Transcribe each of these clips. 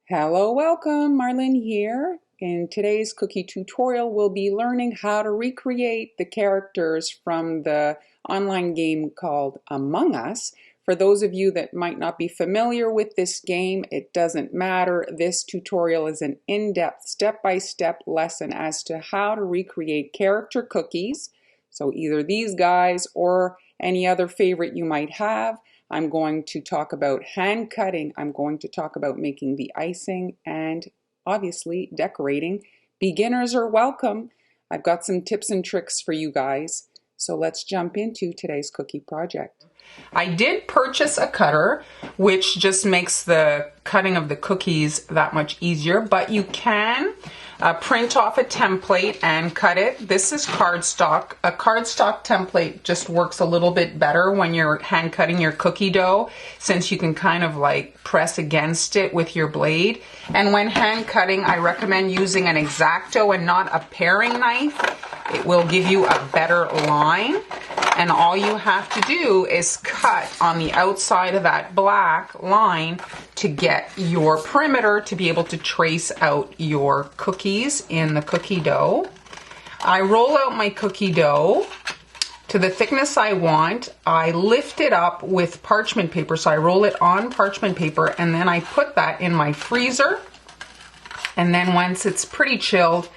Hello, welcome, Marlene here. In today's cookie tutorial, we'll be learning how to recreate the characters from the online game called Among Us. For those of you that might not be familiar with this game, it doesn't matter. This tutorial is an in-depth, step-by-step lesson as to how to recreate character cookies. So either these guys or any other favorite you might have. I'm going to talk about hand cutting. I'm going to talk about making the icing and obviously decorating. Beginners are welcome. I've got some tips and tricks for you guys. So let's jump into today's cookie project. I did purchase a cutter, which just makes the cutting of the cookies that much easier, but you can print off a template and cut it. This is cardstock. A cardstock template just works a little bit better when you're hand cutting your cookie dough, since you can kind of like press against it with your blade. And when hand cutting, I recommend using an X-Acto and not a paring knife. It will give you a better line. And all you have to do is cut on the outside of that black line to get your perimeter to be able to trace out your cookies in the cookie dough. I roll out my cookie dough to the thickness I want. I lift it up with parchment paper, so I roll it on parchment paper, and then I put that in my freezer. And then once it's pretty chilled,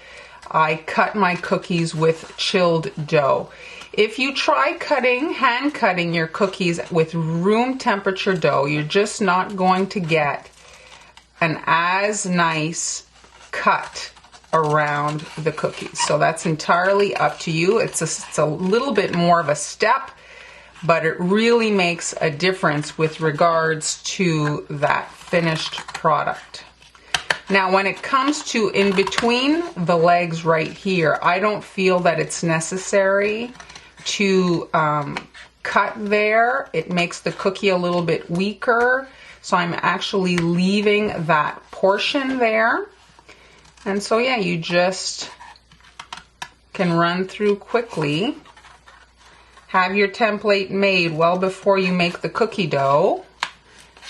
I cut my cookies with chilled dough. If you try hand cutting your cookies with room temperature dough, you're just not going to get an as nice cut around the cookies. So that's entirely up to you. It's a little bit more of a step, but it really makes a difference with regards to that finished product. Now, when it comes to in between the legs right here, I don't feel that it's necessary to cut there. It makes the cookie a little bit weaker, so I'm actually leaving that portion there. And so yeah, you just can run through quickly. Have your template made well before you make the cookie dough.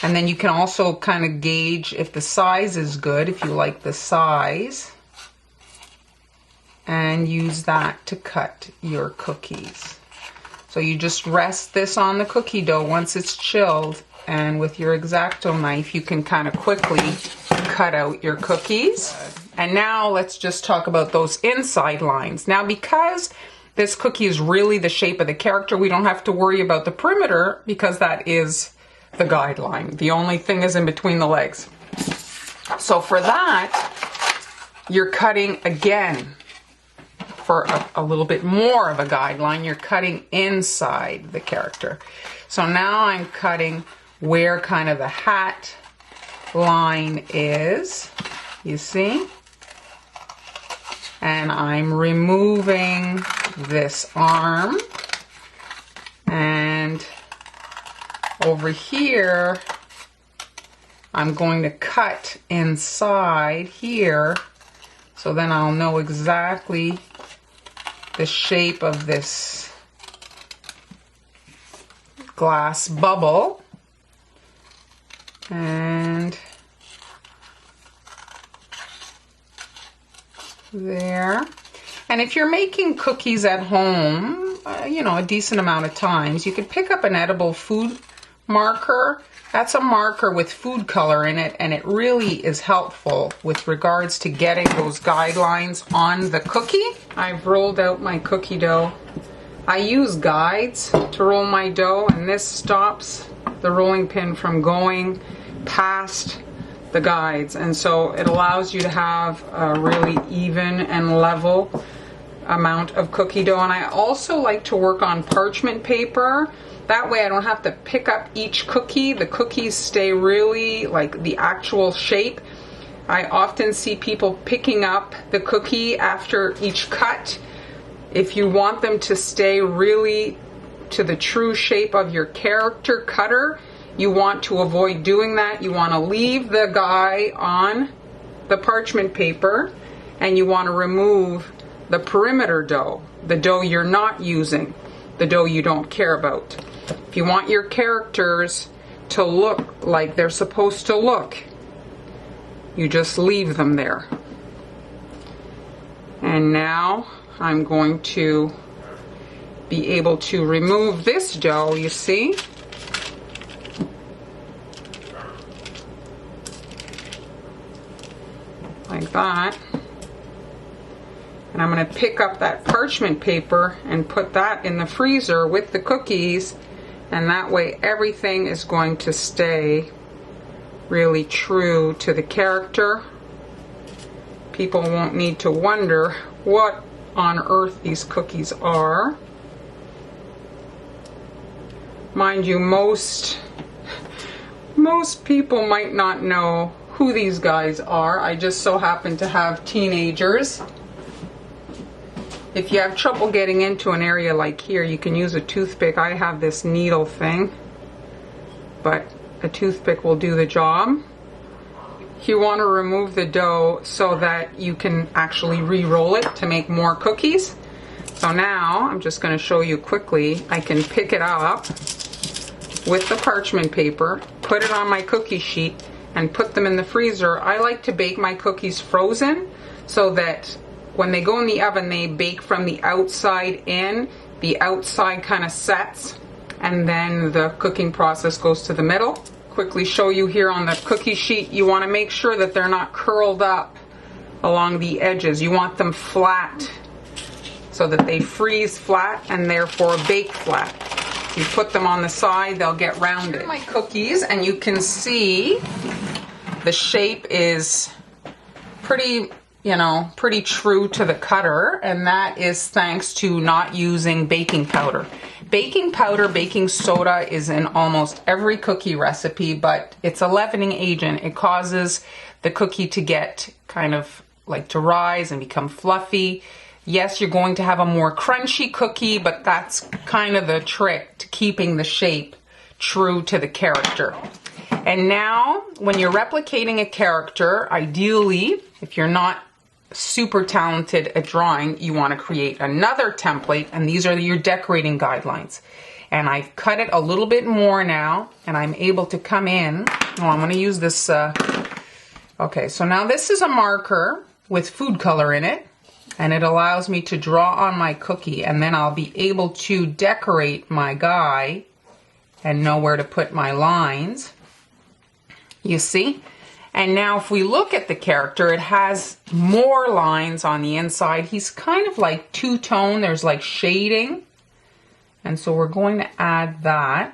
And then you can also kind of gauge if the size is good, if you like the size, and use that to cut your cookies. So you just rest this on the cookie dough once it's chilled, and with your X-Acto knife you can kind of quickly cut out your cookies. And now let's just talk about those inside lines. Now, because this cookie is really the shape of the character, we don't have to worry about the perimeter because that is the guideline. The only thing is in between the legs. So for that, you're cutting again. For a little bit more of a guideline, you're cutting inside the character. So now I'm cutting where kind of the hat line is, you see? And I'm removing this arm, and over here I'm going to cut inside here, so then I'll know exactly the shape of this glass bubble. And there. And if you're making cookies at home, you know, a decent amount of times, you could pick up an edible food marker. That's a marker with food color in it, and it really is helpful with regards to getting those guidelines on the cookie. I've rolled out my cookie dough. I use guides to roll my dough, and this stops the rolling pin from going past the guides, and so it allows you to have a really even and level amount of cookie dough. And I also like to work on parchment paper. That way I don't have to pick up each cookie. The cookies stay really like the actual shape. I often see people picking up the cookie after each cut. If you want them to stay really to the true shape of your character cutter, you want to avoid doing that. You want to leave the guy on the parchment paper, and you want to remove the perimeter dough, the dough you're not using, the dough you don't care about. If you want your characters to look like they're supposed to look, You just leave them there. And now I'm going to be able to remove this dough, you see? Like that. And I'm going to pick up that parchment paper and put that in the freezer with the cookies, and that way everything is going to stay really true to the character. People won't need to wonder what on earth these cookies are. Mind you, most people might not know who these guys are. I just so happen to have teenagers. If you have trouble getting into an area like here, you can use a toothpick. I have this needle thing, but a toothpick will do the job. You want to remove the dough so that you can actually re-roll it to make more cookies. So now I'm just going to show you quickly. I can pick it up with the parchment paper, put it on my cookie sheet, and put them in the freezer. I like to bake my cookies frozen so that when they go in the oven, they bake from the outside in. The outside kind of sets, and then the cooking process goes to the middle. Quickly show you here on the cookie sheet, you want to make sure that they're not curled up along the edges. You want them flat so that they freeze flat and therefore bake flat. You put them on the side, they'll get rounded. Here are my cookies, and you can see the shape is pretty true to the cutter, and that is thanks to not using baking powder. Baking powder, baking soda is in almost every cookie recipe, but it's a leavening agent. It causes the cookie to get kind of like to rise and become fluffy. Yes, you're going to have a more crunchy cookie, but that's kind of the trick to keeping the shape true to the character. And now, when you're replicating a character, ideally, if you're not super talented at drawing, you want to create another template, and these are your decorating guidelines. And I've cut it a little bit more now, and I'm able to come in. Oh, I'm going to use this. Okay, so now this is a marker with food color in it, and it allows me to draw on my cookie, and then I'll be able to decorate my guy and know where to put my lines. You see? And now if we look at the character, it has more lines on the inside. He's kind of like two-tone. There's like shading. And so we're going to add that.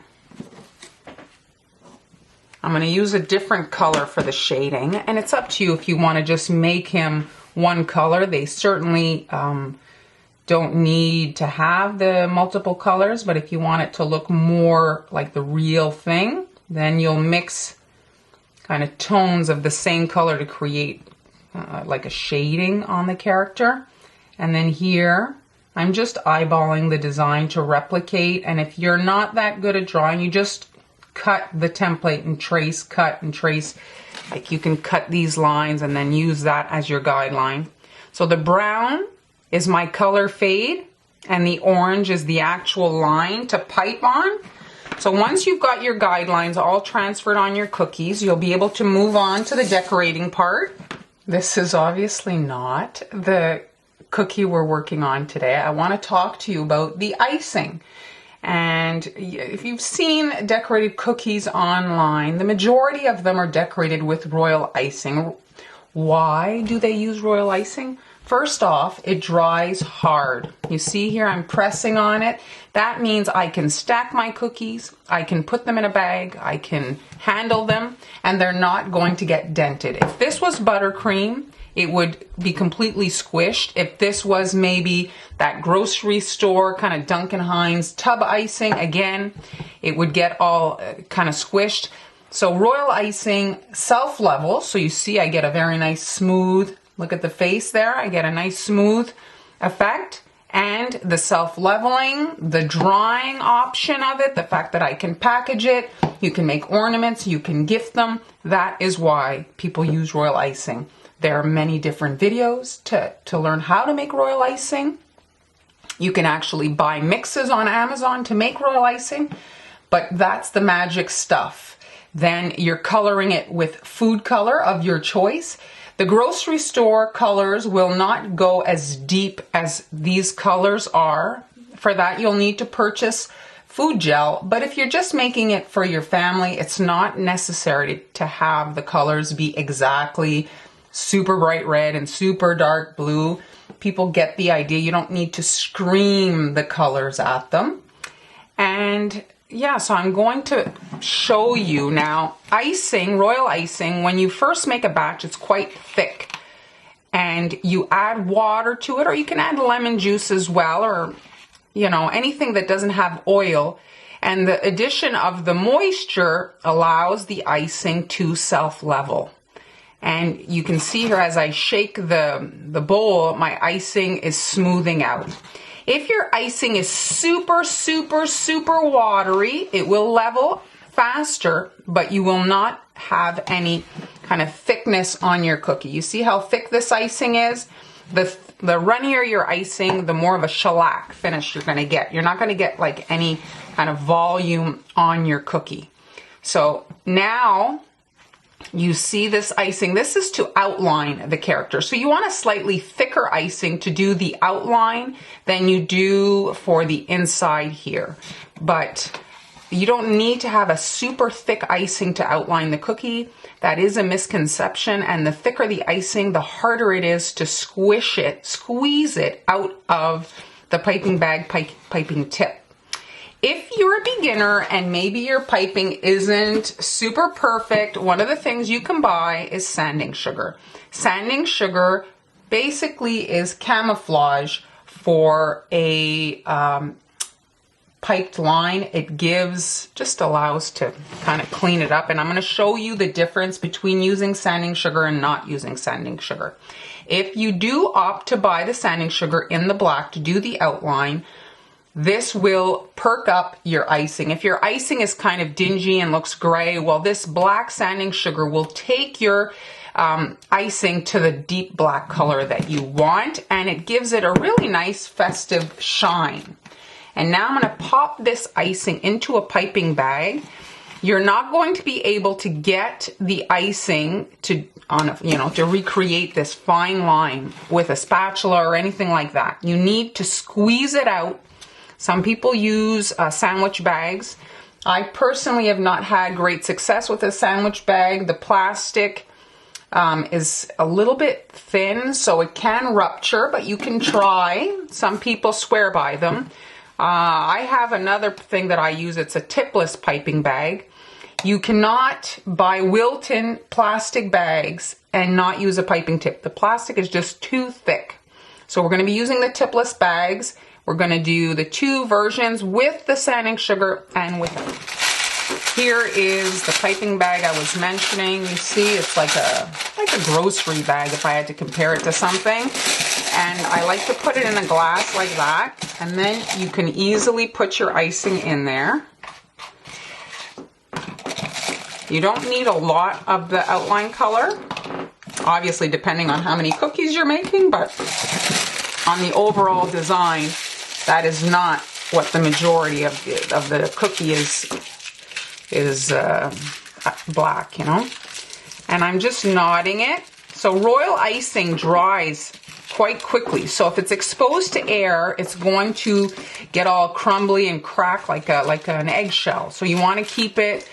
I'm going to use a different color for the shading. And it's up to you if you want to just make him one color. They certainly don't need to have the multiple colors. But if you want it to look more like the real thing, then you'll mix kind of tones of the same color to create like a shading on the character. And then here, I'm just eyeballing the design to replicate. And if you're not that good at drawing, you just cut the template and trace, cut and trace. Like you can cut these lines and then use that as your guideline. So the brown is my color fade, and the orange is the actual line to pipe on. So once you've got your guidelines all transferred on your cookies, you'll be able to move on to the decorating part. This is obviously not the cookie we're working on today. I want to talk to you about the icing. And if you've seen decorated cookies online, the majority of them are decorated with royal icing. Why do they use royal icing? First off, it dries hard. You see here I'm pressing on it. That means I can stack my cookies, I can put them in a bag, I can handle them, and they're not going to get dented. If this was buttercream, it would be completely squished. If this was maybe that grocery store kind of Duncan Hines tub icing, again, it would get all kind of squished. So royal icing self-level, so you see I get a very nice smooth, look at the face there, I get a nice smooth effect. And the self-leveling, the drawing option of it, the fact that I can package it, you can make ornaments, you can gift them, that is why people use royal icing. There are many different videos to learn how to make royal icing. You can actually buy mixes on Amazon to make royal icing, but that's the magic stuff. then you're coloring it with food color of your choice. The grocery store colors will not go as deep as these colors are. For that, you'll need to purchase food gel, but if you're just making it for your family, it's not necessary to have the colors be exactly super bright red and super dark blue. People get the idea. You don't need to scream the colors at them. And yeah, so I'm going to show you now. Icing, royal icing, when you first make a batch, it's quite thick. And you add water to it, or you can add lemon juice as well, or you know, anything that doesn't have oil. And the addition of the moisture allows the icing to self-level. And you can see here as I shake the bowl, my icing is smoothing out. If your icing is super, super, super watery, it will level faster, but you will not have any kind of thickness on your cookie. You see how thick this icing is? The runnier your icing, the more of a shellac finish you're going to get. You're not going to get like any kind of volume on your cookie. So now you see this icing. This is to outline the character. So you want a slightly thicker icing to do the outline than you do for the inside here. But you don't need to have a super thick icing to outline the cookie. That is a misconception. And the thicker the icing, the harder it is to squeeze it out of the piping bag piping tip. If you're a beginner and maybe your piping isn't super perfect, one of the things you can buy is sanding sugar. Sanding sugar basically is camouflage for a piped line. It just allows to kind of clean it up. And I'm going to show you the difference between using sanding sugar and not using sanding sugar. If you do opt to buy the sanding sugar in the black to do the outline, this will perk up your icing. If your icing is kind of dingy and looks gray, well, this black sanding sugar will take your icing to the deep black color that you want, and it gives it a really nice festive shine. And now I'm going to pop this icing into a piping bag. You're not going to be able to get the icing to recreate this fine line with a spatula or anything like that. You need to squeeze it out. Some people use sandwich bags. I personally have not had great success with a sandwich bag. The plastic is a little bit thin, so it can rupture, but you can try. Some people swear by them. I have another thing that I use. It's a tipless piping bag. You cannot buy Wilton plastic bags and not use a piping tip. The plastic is just too thick. So we're going to be using the tipless bags. We're going to do the two versions with the sanding sugar and without. Here is the piping bag I was mentioning. You see, it's like a grocery bag if I had to compare it to something. And I like to put it in a glass like that. And then you can easily put your icing in there. You don't need a lot of the outline color, obviously depending on how many cookies you're making, but on the overall design, that is not what the majority of the cookie is black, you know. And I'm just knotting it. So royal icing dries quite quickly. So if it's exposed to air, it's going to get all crumbly and crack like an eggshell. So you want to keep it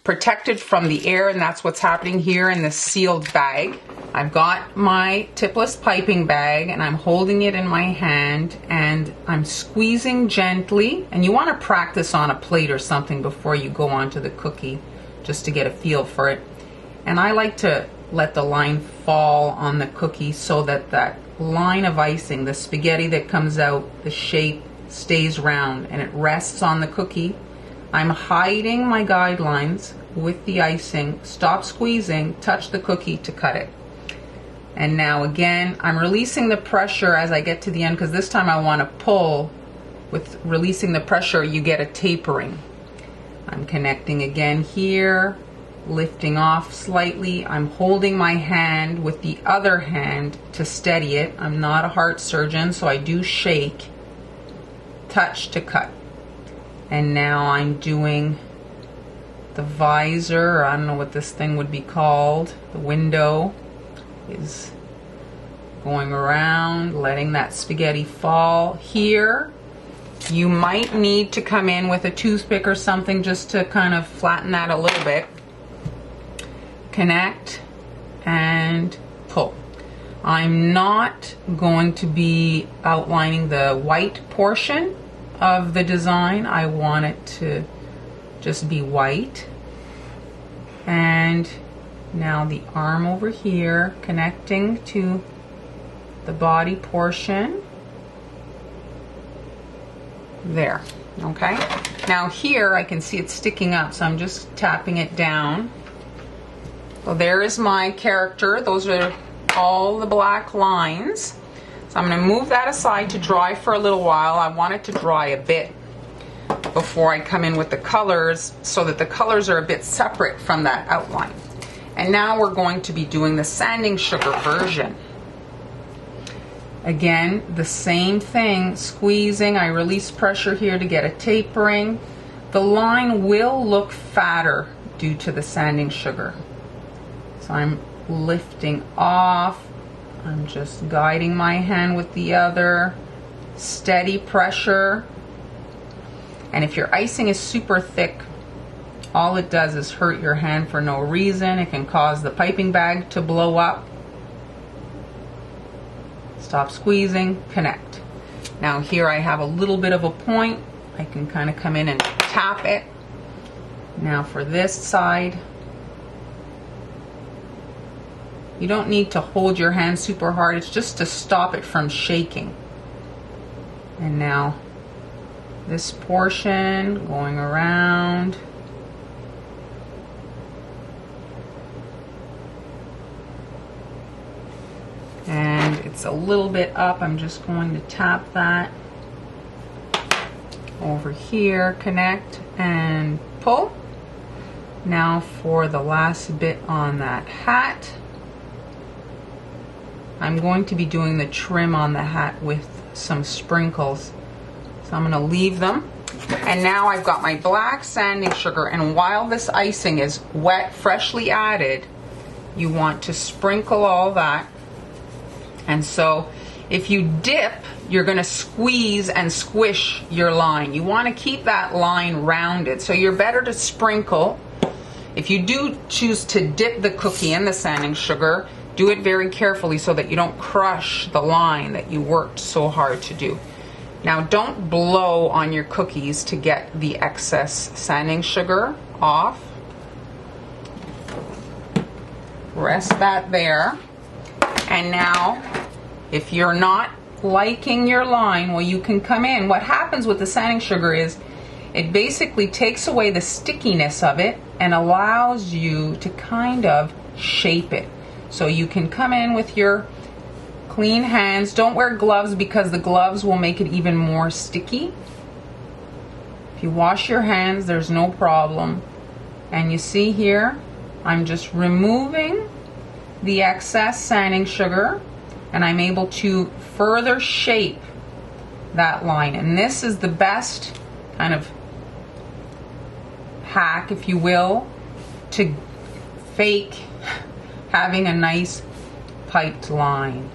protected from the air, and that's what's happening here in this sealed bag. I've got my tipless piping bag and I'm holding it in my hand and I'm squeezing gently, and you want to practice on a plate or something before you go onto the cookie just to get a feel for it. And I like to let the line fall on the cookie so that that line of icing, the spaghetti that comes out, the shape stays round and it rests on the cookie. I'm hiding my guidelines with the icing. Stop squeezing, touch the cookie to cut it. And now again, I'm releasing the pressure as I get to the end, because this time I want to pull. With releasing the pressure, you get a tapering. I'm connecting again here, lifting off slightly. I'm holding my hand with the other hand to steady it. I'm not a heart surgeon, so I do shake, touch to cut. And now I'm doing the visor, or I don't know what this thing would be called, the window, is going around, letting that spaghetti fall here. You might need to come in with a toothpick or something just to kind of flatten that a little bit. Connect and pull. I'm not going to be outlining the white portion of the design. I want it to just be white. And now the arm over here connecting to the body portion. There. Okay. Now here I can see it sticking up, so I'm just tapping it down. So there is my character. Those are all the black lines. So I'm going to move that aside to dry for a little while. I want it to dry a bit before I come in with the colors, so that the colors are a bit separate from that outline. And now we're going to be doing the sanding sugar version. Again, the same thing, squeezing. I release pressure here to get a tapering. The line will look fatter due to the sanding sugar. So I'm lifting off. I'm just guiding my hand with the other. Steady pressure. And if your icing is super thick, all it does is hurt your hand for no reason. It can cause the piping bag to blow up. Stop squeezing, connect. Now here I have a little bit of a point. I can kind of come in and tap it. Now for this side, you don't need to hold your hand super hard. It's just to stop it from shaking. And now this portion going around. And it's a little bit up. I'm just going to tap that over here, connect and pull. Now for the last bit on that hat, I'm going to be doing the trim on the hat with some sprinkles. So I'm going to leave them. And now I've got my black sanding sugar, and while this icing is wet, freshly added, you want to sprinkle all that. And so if you dip, you're going to squeeze and squish your line. You want to keep that line rounded. So you're better to sprinkle. If you do choose to dip the cookie in the sanding sugar, do it very carefully so that you don't crush the line that you worked so hard to do. Now don't blow on your cookies to get the excess sanding sugar off. Rest that there. And now, if you're not liking your line, well, you can come in. What happens with the sanding sugar is it basically takes away the stickiness of it and allows you to kind of shape it. So you can come in with your clean hands. Don't wear gloves because the gloves will make it even more sticky. If you wash your hands, there's no problem. And you see here, I'm just removing the excess sanding sugar, and I'm able to further shape that line. And this is the best kind of hack, if you will, to fake having a nice piped line.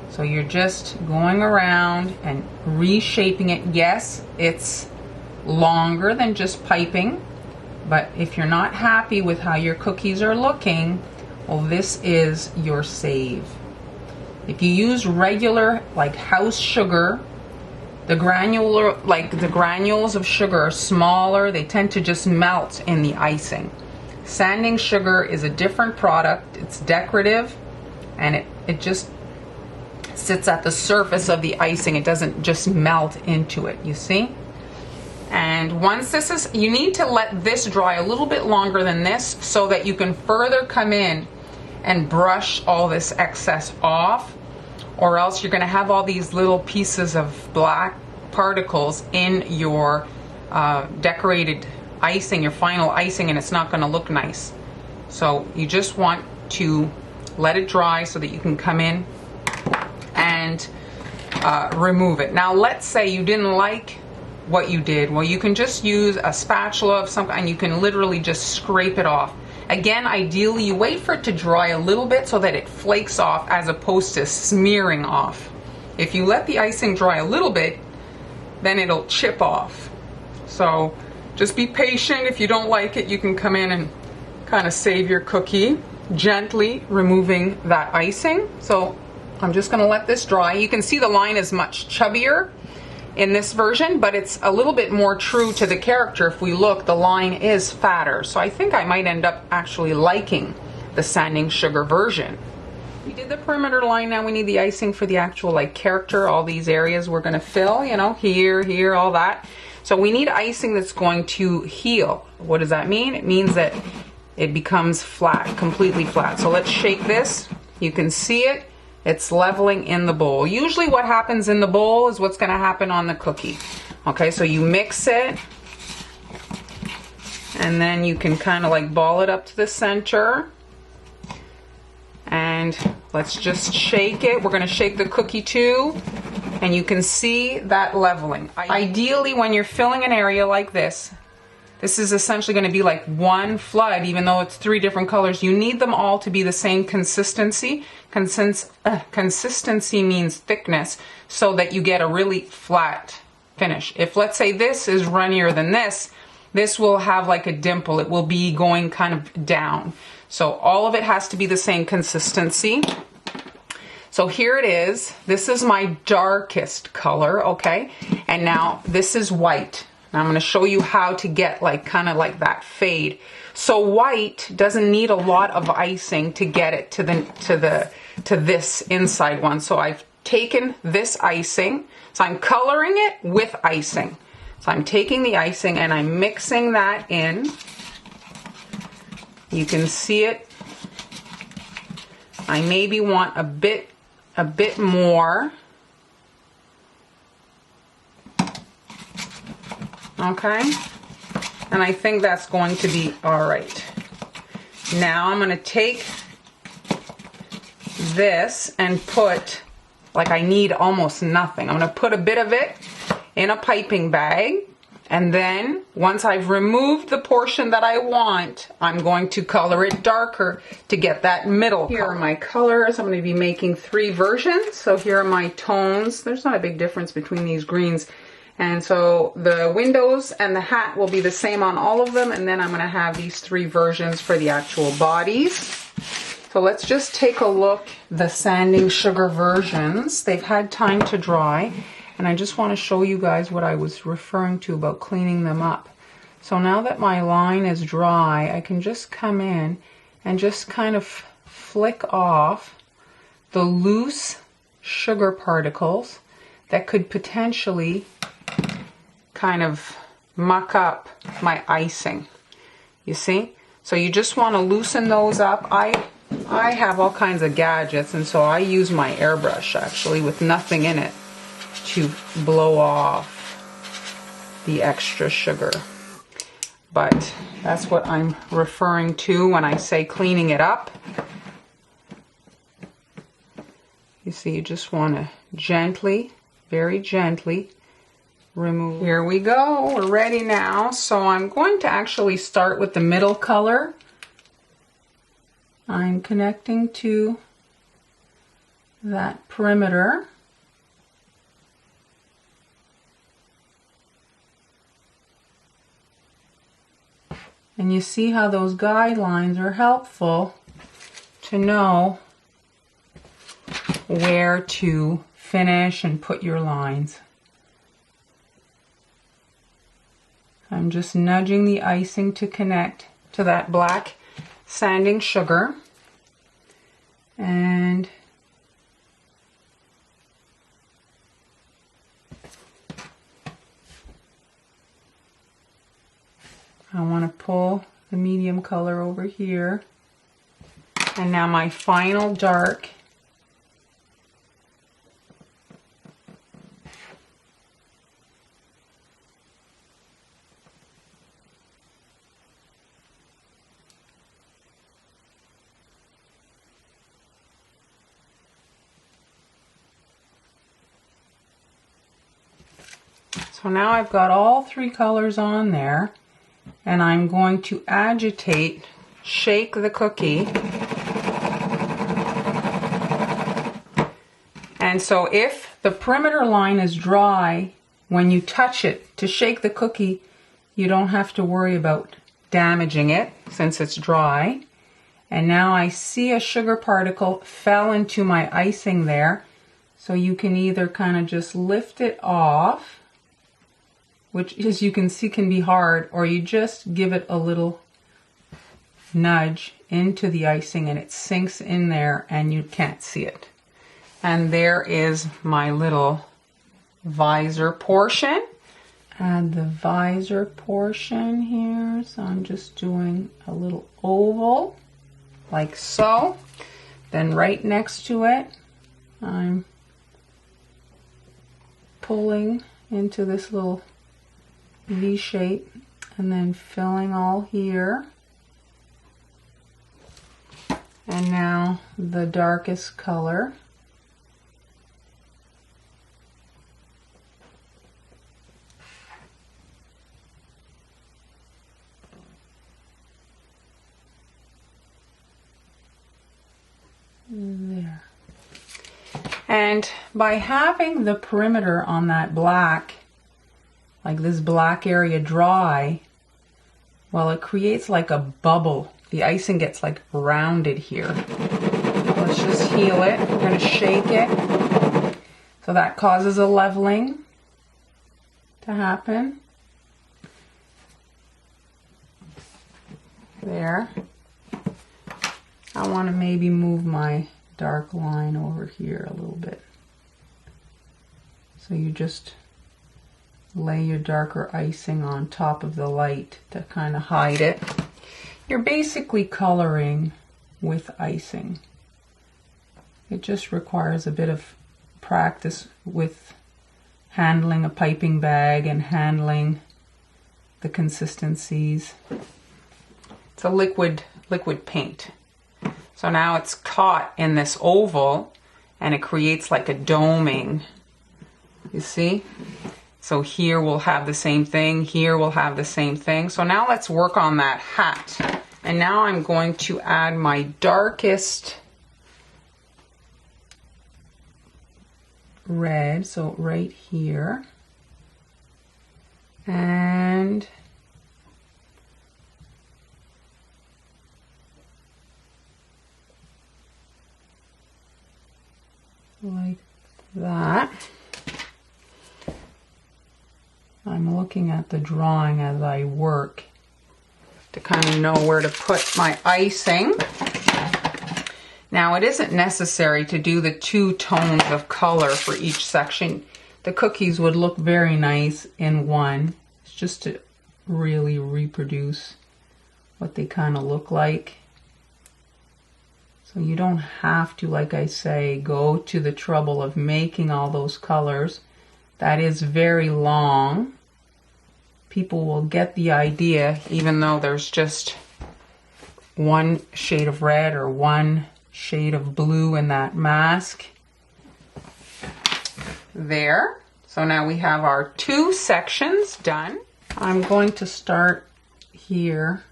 So you're just going around and reshaping it. Yes, it's longer than just piping, but if you're not happy with how your cookies are looking, well, this is your save. If you use regular, like house sugar, the granules of sugar are smaller. They tend to just melt in the icing. Sanding sugar is a different product. It's decorative, and it just sits at the surface of the icing. It doesn't just melt into it, you see? And once this is, you need to let this dry a little bit longer than this so that you can further come in and brush all this excess off, or else you're going to have all these little pieces of black particles in your decorated icing, your final icing, and it's not going to look nice. So you just want to let it dry so that you can come in and remove it. Now let's say you didn't like what you did? Well, you can just use a spatula of some kind, and you can literally just scrape it off. Again, ideally you wait for it to dry a little bit so that it flakes off as opposed to smearing off. If you let the icing dry a little bit, then it'll chip off. So just be patient. If you don't like it, you can come in and kind of save your cookie, gently removing that icing. So I'm just going to let this dry. You can see the line is much chubbier in this version, but it's a little bit more true to the character. If we look, the line is fatter. So I think I might end up actually liking the sanding sugar version. We did the perimeter line, now we need the icing for the actual like character, all these areas we're going to fill, you know, here, all that. So we need icing that's going to heal. What does that mean? It means that it becomes flat, completely flat. So let's shake this. You can see it. It's leveling in the bowl. Usually what happens in the bowl is what's going to happen on the cookie. Okay, so you mix it, and then you can kind of like ball it up to the center. And let's just shake it. We're going to shake the cookie too, and you can see that leveling. Ideally, when you're filling an area like this is essentially going to be like one flood, even though it's 3 different colors. You need them all to be the same consistency. Consistency means thickness, so that you get a really flat finish. If, let's say, this is runnier than this will have like a dimple. It will be going kind of down. So all of it has to be the same consistency. So here it is. This is my darkest color, okay? And now this is white. Now I'm going to show you how to get like kind of like that fade. So white doesn't need a lot of icing to get it to this inside one. So I've taken this icing. So I'm coloring it with icing. So I'm taking the icing and I'm mixing that in. You can see it. I maybe want a bit more. Okay, and I think that's going to be all right. Now I'm going to take this and put, like, I need almost nothing. I'm going to put a bit of it in a piping bag, and then once I've removed the portion that I want, I'm going to color it darker to get that middle color. Here are my colors. I'm going to be making 3 versions. So here are my tones. There's not a big difference between these greens. And so the windows and the hat will be the same on all of them, and then I'm going to have these 3 versions for the actual bodies. So let's just take a look. The sanding sugar versions, they've had time to dry, and I just want to show you guys what I was referring to about cleaning them up. So now that my line is dry, I can just come in and just kind of flick off the loose sugar particles that could potentially kind of muck up my icing. You see? So you just want to loosen those up. I have all kinds of gadgets, and so I use my airbrush actually with nothing in it to blow off the extra sugar. But that's what I'm referring to when I say cleaning it up. You see, you just want to gently, very gently remove. Here we go, we're ready now. So I'm going to actually start with the middle color. I'm connecting to that perimeter. And you see how those guidelines are helpful to know where to finish and put your lines. I'm just nudging the icing to connect to that black sanding sugar, and I want to pull the medium color over here, and now my final dark. So now I've got all three colors on there, and I'm going to agitate, shake the cookie. And so if the perimeter line is dry, when you touch it to shake the cookie, you don't have to worry about damaging it since it's dry. And now I see a sugar particle fell into my icing there. So you can either kind of just lift it off, which as you can see can be hard, or you just give it a little nudge into the icing and it sinks in there and you can't see it. And there is my little visor portion. Add the visor portion here. So I'm just doing a little oval like so. Then right next to it, I'm pulling into this little V shape and then filling all here. And now the darkest color. There. And by having the perimeter on that black, like this black area dry, well, it creates like a bubble. The icing gets like rounded here. Let's just heal it. We're going to shake it. So that causes a leveling to happen. There. I want to maybe move my dark line over here a little bit. So you just lay your darker icing on top of the light to kind of hide it. You're basically coloring with icing. It just requires a bit of practice with handling a piping bag and handling the consistencies. It's a liquid paint. So now it's caught in this oval and it creates like a doming. You see? So here we'll have the same thing, here we'll have the same thing. So now let's work on that hat. And now I'm going to add my darkest red, so right here. And like that. I'm looking at the drawing as I work to kind of know where to put my icing. Now it isn't necessary to do the 2 tones of color for each section. The cookies would look very nice in one. It's just to really reproduce what they kind of look like. So you don't have to, like I say, go to the trouble of making all those colors. That is very long. People will get the idea even though there's just one shade of red or one shade of blue in that mask. There. So now we have our 2 sections done. I'm going to start here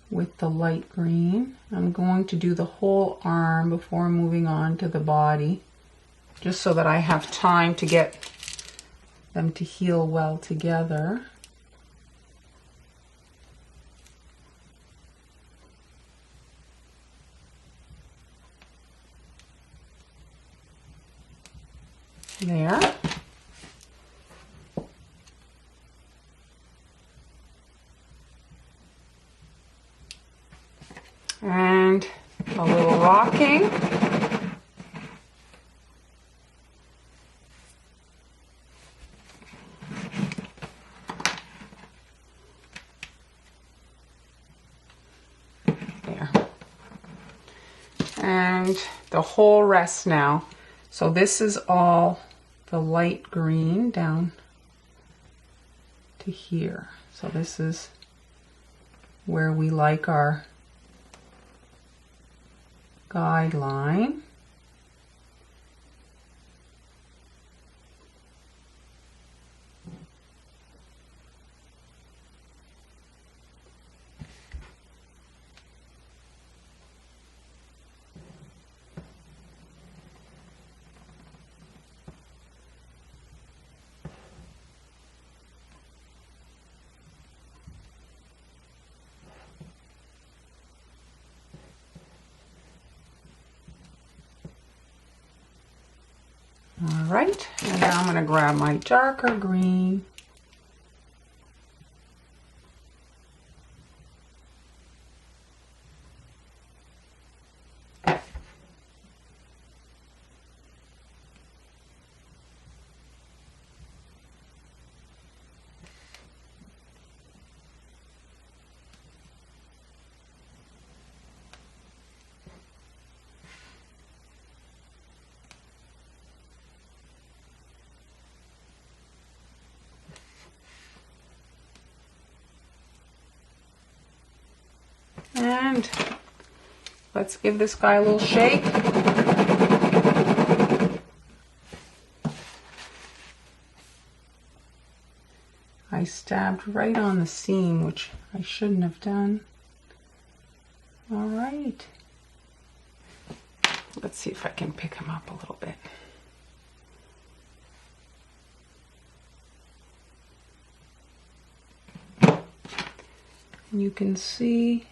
with the light green. I'm going to do the whole arm before moving on to the body, just so that I have time to get them to heal well together. There. And a little rocking. There. And the whole rest now. So this is all the light green down to here. So this is where we like our guideline. All right, and now I'm going to grab my darker green. And let's give this guy a little shake. I stabbed right on the seam, which I shouldn't have done. All right. Let's see if I can pick him up a little bit. And you can see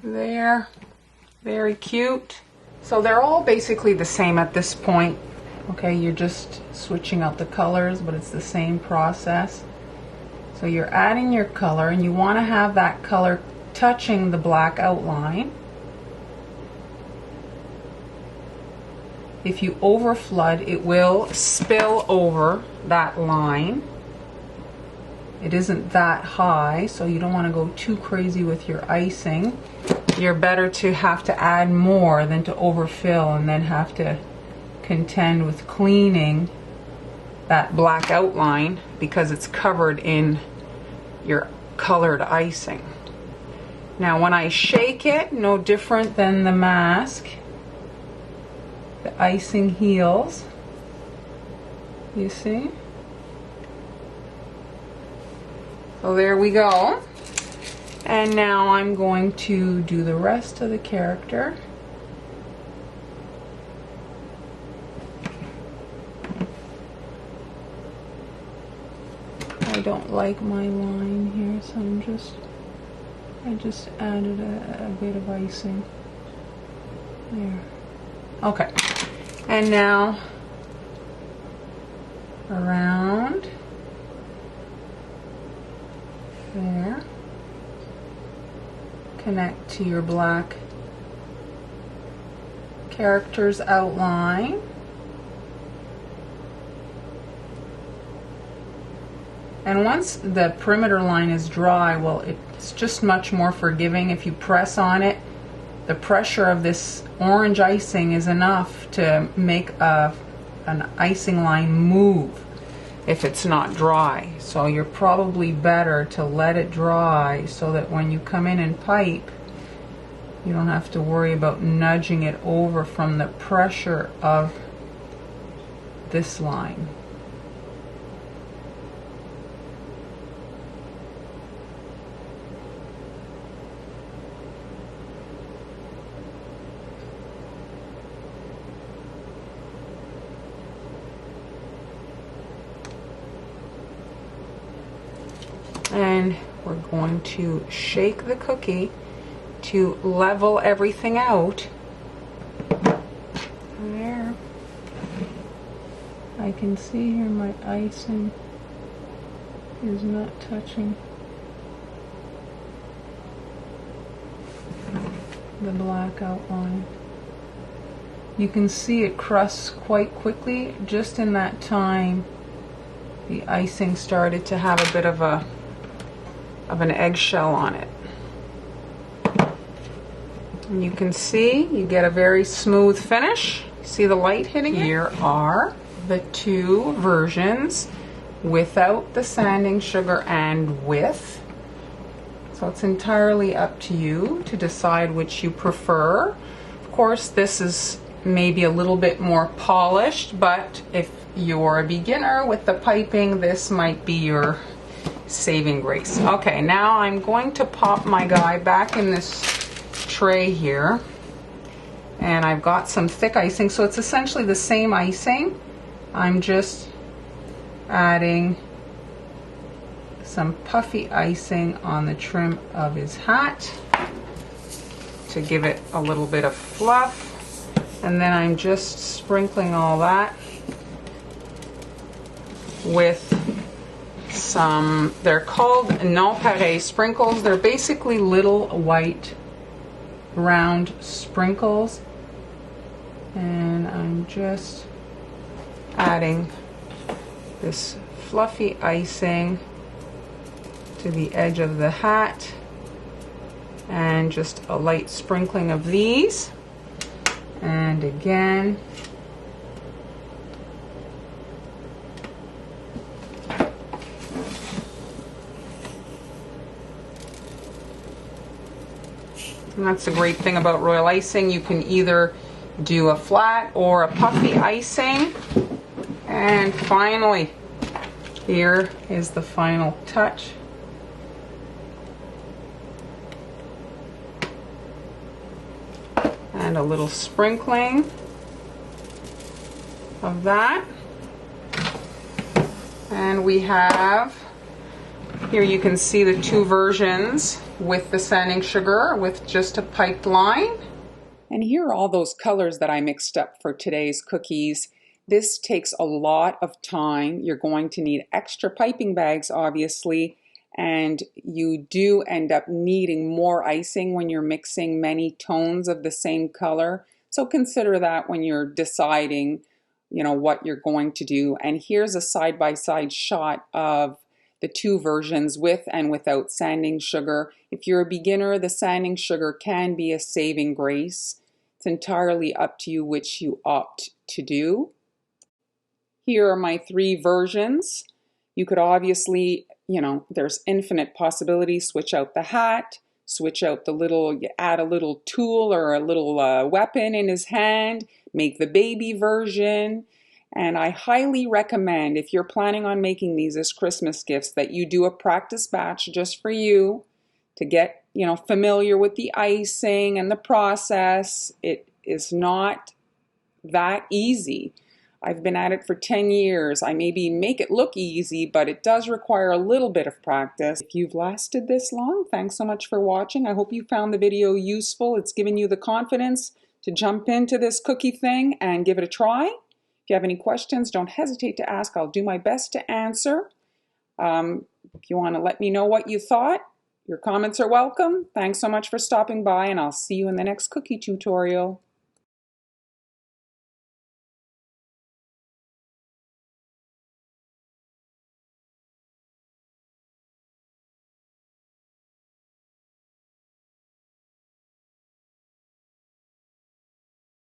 there, very cute. So they're all basically the same at this point. Okay, you're just switching out the colors, but it's the same process. So you're adding your color, and you want to have that color touching the black outline. If you overflood, it will spill over that line. It isn't that high, so you don't want to go too crazy with your icing. You're better to have to add more than to overfill and then have to contend with cleaning that black outline because it's covered in your colored icing. Now when I shake it, no different than the mask, the icing heals, you see? So there we go. And now I'm going to do the rest of the character. I don't like my line here, so I just added a bit of icing there. Okay, and now around there, connect to your black character's outline. And once the perimeter line is dry, well, it's just much more forgiving. If you press on it, the pressure of this orange icing is enough to make an icing line move if it's not dry. So you're probably better to let it dry so that when you come in and pipe, you don't have to worry about nudging it over from the pressure of this line. And we're going to shake the cookie to level everything out. There. I can see here my icing is not touching the black outline. You can see it crusts quite quickly. Just in that time, the icing started to have a bit of an eggshell on it. And you can see you get a very smooth finish. See the light hitting it? Here are the two versions, without the sanding sugar and with. So it's entirely up to you to decide which you prefer. Of course, this is maybe a little bit more polished, but if you're a beginner with the piping, this might be your saving grace. Okay, now I'm going to pop my guy back in this tray here, and I've got some thick icing, so it's essentially the same icing. I'm just adding some puffy icing on the trim of his hat to give it a little bit of fluff. And then I'm just sprinkling all that with some, they're called nonpareil sprinkles. They're basically little white round sprinkles. And I'm just adding this fluffy icing to the edge of the hat and just a light sprinkling of these. And again, and that's the great thing about royal icing. You can either do a flat or a puffy icing. And finally, here is the final touch. And a little sprinkling of that. And we have, here you can see the two versions with the sanding sugar with just a piped line. And here are all those colors that I mixed up for today's cookies. This takes a lot of time. You're going to need extra piping bags, obviously, and you do end up needing more icing when you're mixing many tones of the same color. So consider that when you're deciding, what you're going to do. And here's a side-by-side shot of the two versions with and without sanding sugar. If you're a beginner, the sanding sugar can be a saving grace. It's entirely up to you which you opt to do. Here are my three versions. You could obviously, there's infinite possibilities. Switch out the hat, switch out add a little tool or a little weapon in his hand, make the baby version. And I highly recommend, if you're planning on making these as Christmas gifts, that you do a practice batch just for you to get, familiar with the icing and the process. It is not that easy. I've been at it for 10 years. I maybe make it look easy, but it does require a little bit of practice. If you've lasted this long, thanks so much for watching. I hope you found the video useful. It's given you the confidence to jump into this cookie thing and give it a try. If you have any questions, don't hesitate to ask. I'll do my best to answer. If you want to let me know what you thought, your comments are welcome. Thanks so much for stopping by, and I'll see you in the next cookie tutorial.